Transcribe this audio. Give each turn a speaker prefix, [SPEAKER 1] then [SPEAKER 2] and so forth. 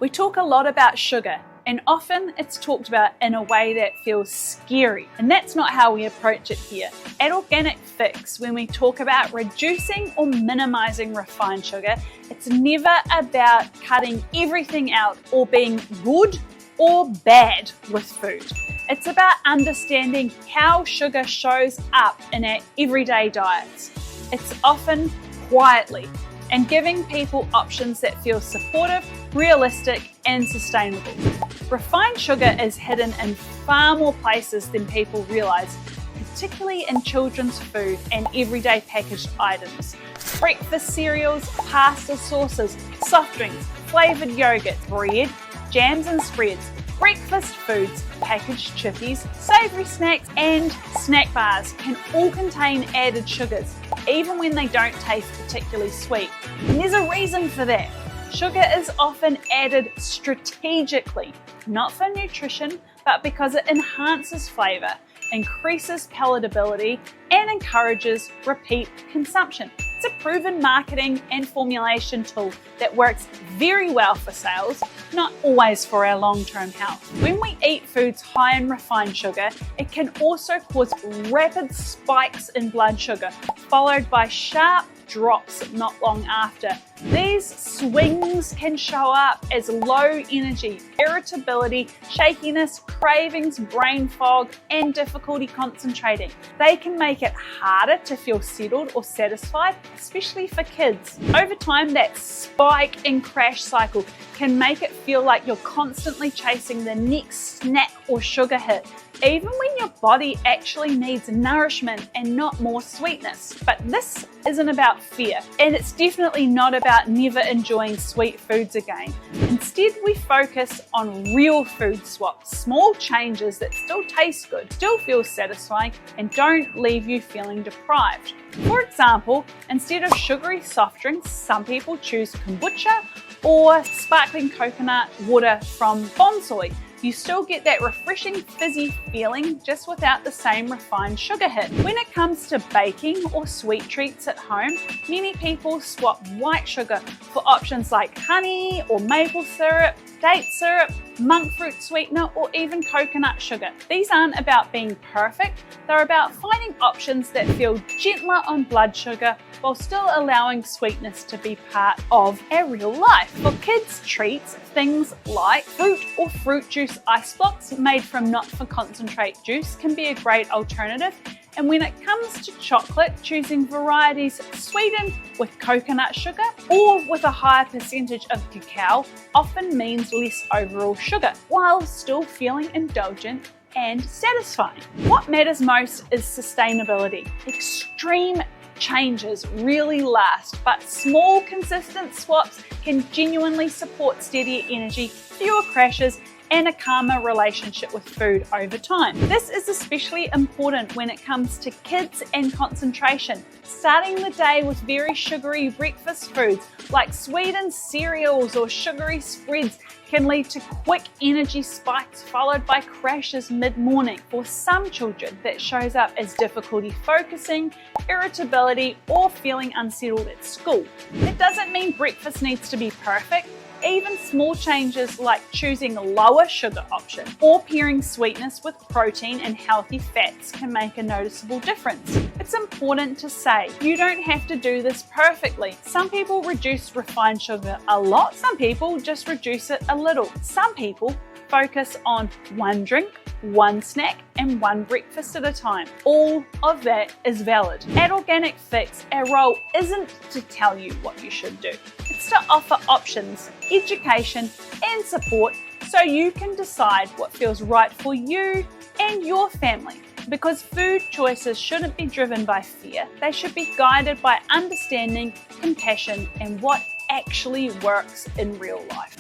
[SPEAKER 1] We talk a lot about sugar, and often it's talked about in a way that feels scary, and that's not how we approach it here. At Organic Fix, when we talk about reducing or minimizing refined sugar, it's never about cutting everything out or being good or bad with food. It's about understanding how sugar shows up in our everyday diets. It's often quietly, and giving people options that feel supportive, realistic, and sustainable. Refined sugar is hidden in far more places than people realise, particularly in children's food and everyday packaged items. Breakfast cereals, pasta sauces, soft drinks, flavoured yogurt, bread, jams and spreads, breakfast foods, packaged chippies, savoury snacks, and snack bars can all contain added sugars, even when they don't taste particularly sweet. And there's a reason for that. Sugar is often added strategically, not for nutrition, but because it enhances flavour, increases palatability, and encourages repeat consumption. It's a proven marketing and formulation tool that works very well for sales, not always for our long-term health. When we eat foods high in refined sugar, it can also cause rapid spikes in blood sugar, followed by sharp drops not long after. These swings can show up as low energy, irritability, shakiness, cravings, brain fog, and difficulty concentrating. They can make it harder to feel settled or satisfied, especially for kids. Over time, that spike and crash cycle can make it feel like you're constantly chasing the next snack or sugar hit, even when your body actually needs nourishment and not more sweetness. But this isn't about fear, and it's definitely not about never enjoying sweet foods again. Instead, we focus on real food swaps, small changes that still taste good, still feel satisfying, and don't leave you feeling deprived. For example, instead of sugary soft drinks, some people choose kombucha or sparkling coconut water from bonsai. You still get that refreshing fizzy feeling just without the same refined sugar hit. When it comes to baking or sweet treats at home, many people swap white sugar for options like honey or maple syrup, date syrup, monk fruit sweetener, or even coconut sugar. These aren't about being perfect, they're about finding options that feel gentler on blood sugar while still allowing sweetness to be part of our real life. For kids' treats, things like fruit or fruit juice ice blocks made from not-for-concentrate juice can be a great alternative. And when it comes to chocolate, choosing varieties sweetened with coconut sugar or with a higher percentage of cacao often means less overall sugar, while still feeling indulgent and satisfying. What matters most is sustainability. Extreme changes really last, but small, consistent swaps can genuinely support steadier energy, fewer crashes, and a calmer relationship with food over time. This is especially important when it comes to kids and concentration. Starting the day with very sugary breakfast foods like sweetened cereals or sugary spreads can lead to quick energy spikes followed by crashes mid-morning. For some children, that shows up as difficulty focusing, irritability, or feeling unsettled at school. It doesn't mean breakfast needs to be perfect. Even small changes like choosing a lower sugar option or pairing sweetness with protein and healthy fats can make a noticeable difference. It's important to say you don't have to do this perfectly. Some people reduce refined sugar a lot, some people just reduce it a little. Some people focus on one drink, one snack, and one breakfast at a time. All of that is valid. At Organic Fix, our role isn't to tell you what you should do. It's to offer options, education, and support so you can decide what feels right for you and your family. Because food choices shouldn't be driven by fear. They should be guided by understanding, compassion, and what actually works in real life.